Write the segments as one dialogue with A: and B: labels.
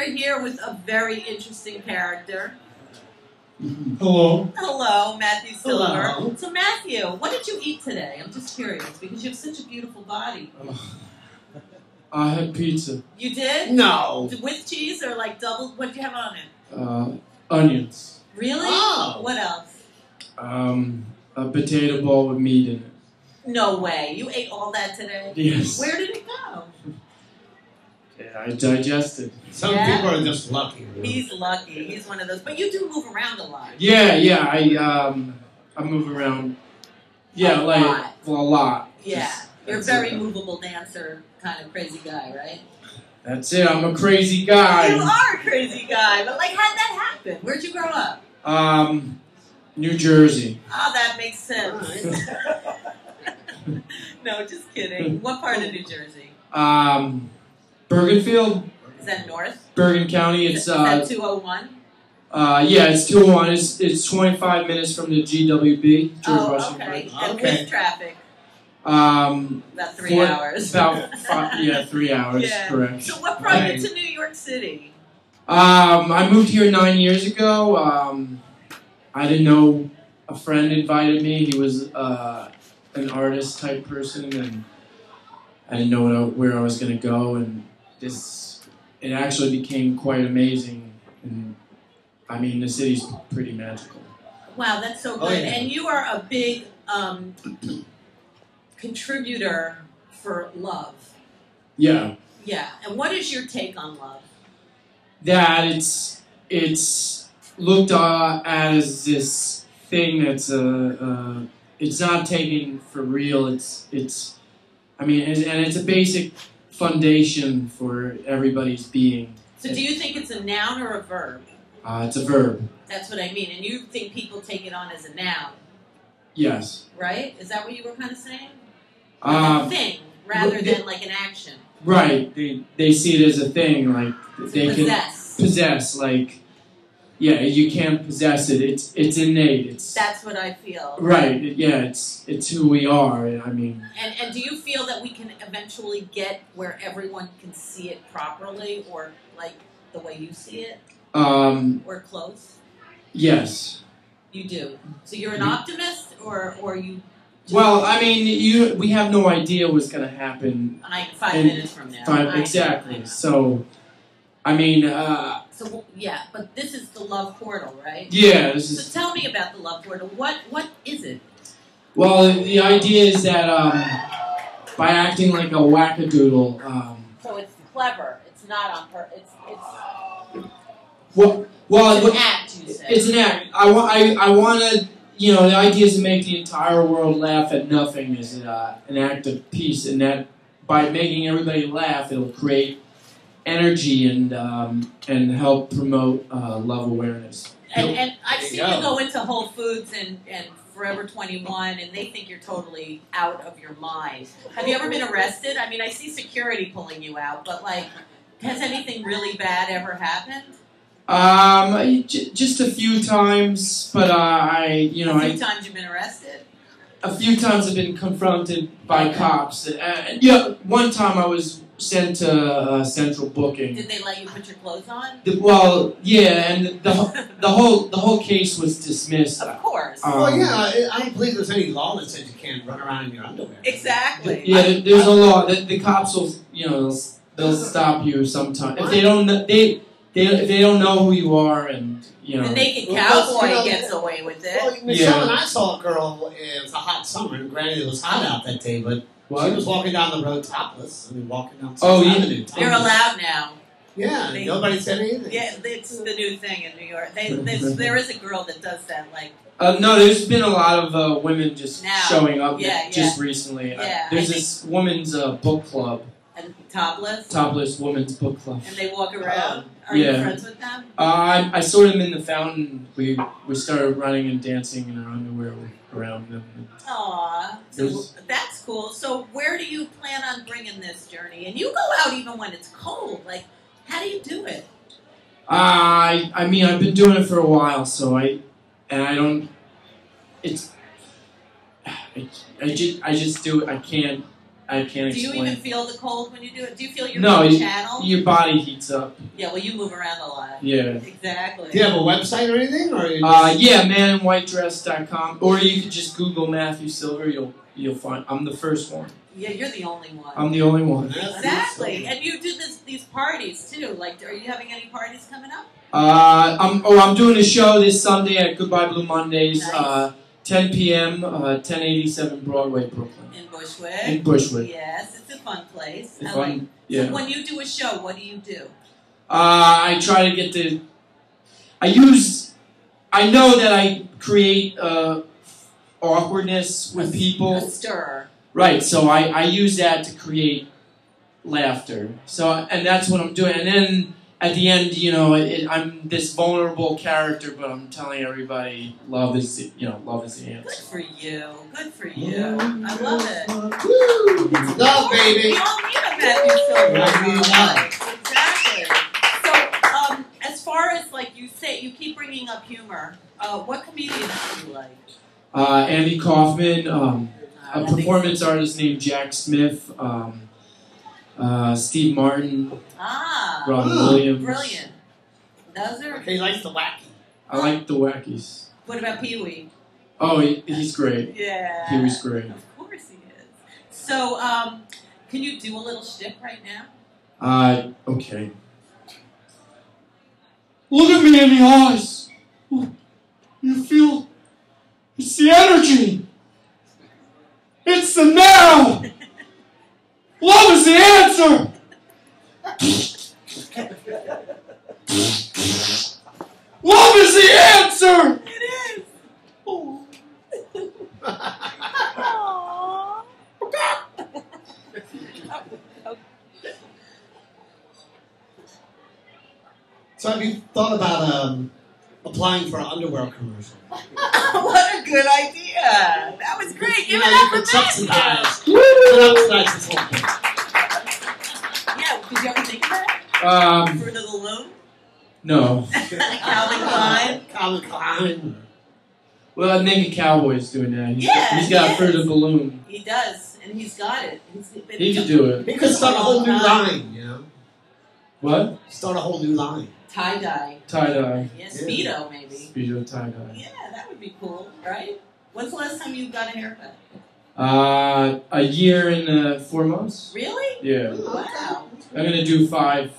A: are here with a very interesting character.
B: Hello.
A: Hello, MaTTheW SiLVeR.
B: Hello.
A: So MaTTheW, what did you eat today? I'm just curious because you have such a beautiful body.
B: I had pizza.
A: You did?
B: No.
A: With cheese or like double? What did you have on it?
B: Onions.
A: Really?
B: Oh.
A: What else?
B: A potato bowl with meat in it.
A: No way. You ate all that today?
B: Yes.
A: Where did it go?
B: Yeah, I digested.
C: Some people are just lucky.
A: He's lucky. He's one of those. But you do move around a lot.
B: Yeah. I move around. Yeah, a lot.
A: Yeah.
B: Just,
A: You're a very movable dancer, kind of crazy guy, right?
B: That's it. I'm a crazy guy.
A: You are a crazy guy. But like, how'd that happen? Where'd you grow up?
B: New Jersey.
A: Oh, that makes sense. No, just kidding. What part of New Jersey?
B: Bergenfield.
A: Is that north?
B: Bergen County. It's
A: is that 201?
B: Yeah, it's 201. It's 25 minutes from the GWB.
A: Okay. And with traffic? About 3 hours.
B: About 3 hours.
A: Yeah.
B: Correct.
A: So what brought you to New York City?
B: I moved here 9 years ago. I didn't know. A friend invited me. He was an artist type person, and I didn't know where I was going to go. And it actually became quite amazing. And I mean, the city's pretty magical.
A: Wow, that's so good.
C: Oh, yeah.
A: And you are a big contributor for love.
B: Yeah.
A: Yeah. And what is your take on love?
B: That it's looked at as this thing that's it's not taken for real. It's I mean, and it's a basic foundation for everybody's being.
A: So do you think it's a noun or a verb?
B: It's a verb.
A: That's what I mean. And you think people take it on as a noun,
B: Yes.
A: right? Is that what you were kind of saying? Like a thing rather than like an action.
B: Right. They see it as a thing, like they
A: Possess.
B: can possess. Like, yeah, you can't possess it. It's innate.
A: That's what I feel.
B: Right. Yeah. It's who we are. I mean.
A: And do you feel that we can eventually get where everyone can see it properly, or like the way you see it? Or close?
B: Yes.
A: You do. So you're an optimist, or you?
B: Well, I mean, we have no idea what's going to happen.
A: Like 5 minutes from now.
B: Exactly.
A: I know.
B: So, I mean.
A: So yeah, but this is the love portal, right?
B: Yeah.
A: So tell me about the love portal. What is it?
B: Well, the idea is that by acting like a wackadoodle.
A: So it's clever. It's not on purpose.
B: Well,
A: it's an act, you say.
B: It's an act. I want to, the idea is to make the entire world laugh at nothing is an act of peace, and that by making everybody laugh, it'll create energy and help promote love awareness.
A: And I've seen you go into Whole Foods and Forever 21, and they think you're totally out of your mind. Have you ever been arrested? I mean, I see security pulling you out, but like, has anything really bad ever happened?
B: Just a few times, but a few
A: times you've been arrested?
B: A few times I've been confronted by cops. One time I was sent to central booking.
A: Did they let you put your clothes on?
B: Well, yeah, and the whole case was dismissed.
A: Of course.
C: Well, yeah, I don't believe there's any law that says you can't run around in your underwear.
A: Exactly.
B: Yeah, there's a law. The cops will, they'll stop you sometime if they don't know who you are, and
A: the naked cowboy gets away with it.
C: Well, Michelle and I saw a girl. It was a hot summer, and granted it was hot out that day, but she was walking down the road topless. I mean, walking down. Avenue, topless.
A: You're allowed now.
C: Yeah, nobody said anything.
A: Yeah, it's the new thing in New York. There is a girl that does that, like.
B: No, there's been a lot of women just showing up just recently.
A: Yeah,
B: there's this woman's book club.
A: And topless?
B: Topless women's book club.
A: And they walk around? Are you friends with them?
B: I saw them in the fountain. We started running and dancing in our underwear around them.
A: Aww. So that's cool. So where do you plan on bringing this journey? And you go out even when it's cold. Like, how do you do it?
B: I mean, I've been doing it for a while, so I just do it. I I can't
A: Do you
B: explain.
A: even feel the cold when you do it? Do you feel your channel?
B: Your body heats up.
A: Yeah, well, you move around a lot.
B: Yeah.
A: Exactly.
C: Do you have a website or anything? Or
B: yeah, maninwhitedress.com. Or you could just Google MaTTheW. You'll find. I'm the first one.
A: Yeah, you're the only one.
B: I'm the only one.
A: Exactly. And you do these parties too. Like, are you having any parties coming up?
B: I'm doing a show this Sunday at Goodbye Blue Mondays.
A: Nice.
B: 10 p.m. 1087 Broadway, Brooklyn.
A: In Bushwick.
B: In Bushwick.
A: Yes, it's a fun place.
B: It's fun. Yeah.
A: So when you do a show, what do you do?
B: I try to get the. I know that I create awkwardness with people.
A: A stir.
B: Right. So I use that to create laughter. So and that's what I'm doing. And then at the end, you know, I'm this vulnerable character, but I'm telling everybody love is the answer.
A: Good for you. Good for you. I love it.
C: Woo! It's love, baby.
A: We all need a MaTTheW. Exactly. So, as far as like you say, you keep bringing up humor. What comedians do you like?
B: Andy Kaufman, a performance artist named Jack Smith, Steve Martin, Robin Williams.
A: Brilliant. Those are.
C: He likes the wacky.
B: I like the wackies.
A: What about Pee-wee?
B: Oh, he's great.
A: Yeah.
B: Pee-wee's great.
A: Of course he is. So, can you do a little shtick right now?
B: Okay. Look at me in the eyes. You feel, it's the energy. It's the now. Love is the answer. Love is the answer.
A: It is. Oh.
C: So have you thought about applying for an underwear commercial?
A: What a good idea! That was great. Give it
C: you
A: up
C: could
A: for
C: subsidize.
A: MaTTheW.
C: Subsidize this whole thing.
A: Yeah, did you ever think of that? For the balloon?
B: No.
A: Calvin Klein.
B: Well, I think Cowboy's doing that. He's got For the Balloon.
A: He does, and he's got it.
B: He could do it.
C: He could start a whole new line, you know?
B: What?
C: Start a whole new line.
A: Tie-dye.
B: Tie-dye.
A: Yeah, Speedo, maybe.
B: Speedo tie-dye.
A: Yeah, that would be cool, right? When's the last time you got a haircut?
B: A year and 4 months.
A: Really?
B: Yeah.
A: Wow.
B: I'm gonna do five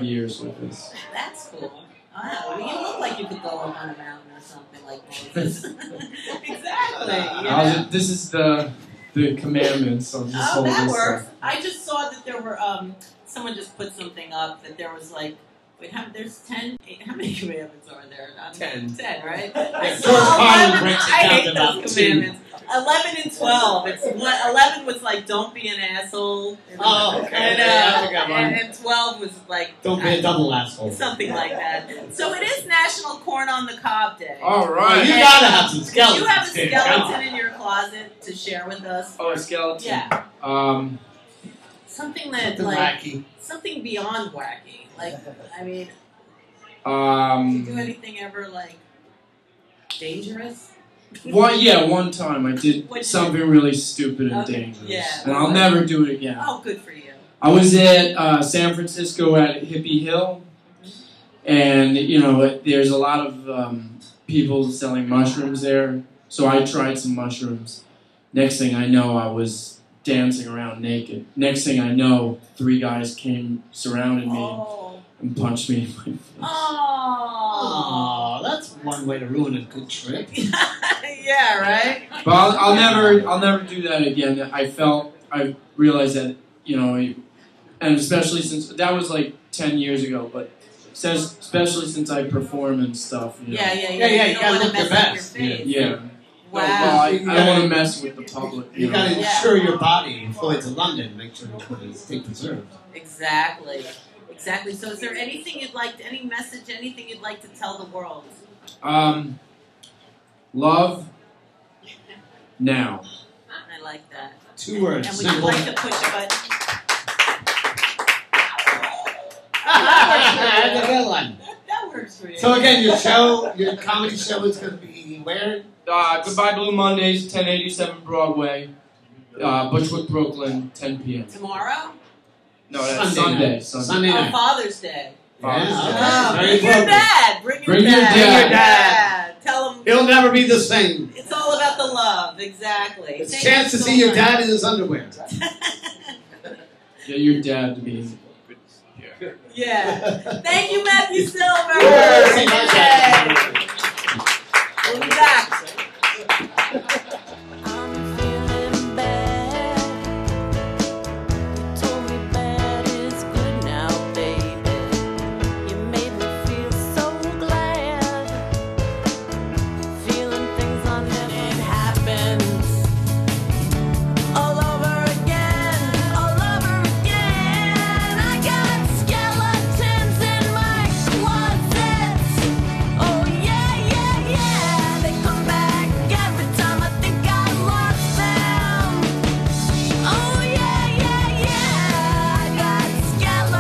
B: years with this.
A: That's cool. Wow. Well, you look like you could go up on a mountain or something like Moses. Exactly. Yeah.
B: This is the commandments. So just hold
A: that
B: this
A: works.
B: up.
A: I just saw that there were someone just put something up that there was like. Wait, there's 10. How many commandments are there?
C: 10.
A: 10, right?
C: Yeah, George Carlin breaks it
A: I
C: down
A: hate
C: to
A: those
C: about
A: commandments. 11 and 12. 11 was like, don't be an asshole.
C: Oh, okay.
A: And 12 was like,
C: don't be a double asshole.
A: Something like that. So it is National Corn on the Cob Day.
B: All right.
C: You gotta have some skeletons.
A: Do you have a skeleton in your closet to share with us?
B: Oh, a skeleton.
A: Yeah. Something that
C: wacky.
A: Something beyond wacky. Like, I mean, did you do anything ever like dangerous?
B: One time I did something really stupid and dangerous.
A: Yeah.
B: And I'll never do it again.
A: Oh, good for you.
B: I was at San Francisco at Hippie Hill, and you know there's a lot of people selling mushrooms there. So I tried some mushrooms. Next thing I know, I was dancing around naked. Next thing I know, 3 guys came, surrounded me, and punched me in my face.
C: Oh, that's one way to ruin a good trip.
A: Yeah, right.
B: But I'll never do that again. I realized that, you know, and especially since that was like 10 years ago, but especially since I perform and stuff. You know.
A: Yeah. You don't want to mess up your face.
B: Yeah.
A: Wow.
B: Well, I don't want to mess with the public.
C: You gotta insure your body and fly to London, make sure it's stay preserved.
A: Exactly. So is there anything any message, anything you'd like to tell the world?
B: Love now.
A: I like that.
C: 2 words.
A: And would you like to push a button?
C: That's a good one.
A: That works for you.
C: So again, your comedy show is going to be where?
B: Goodbye Blue Mondays, 1087 Broadway. Bushwick, Brooklyn, 10 p.m.
A: Tomorrow?
B: No, that's Sunday.
C: Sunday
A: Oh,
C: night.
A: Father's Day.
B: Father's Day.
A: Oh, bring your dad. Bring your dad. Tell him.
C: He'll never be the same.
A: It's all about the love. Exactly.
C: It's a chance to see your dad in his underwear.
B: Get your dad to be.
A: Yeah. Thank you, MaTTheW SiLVeR.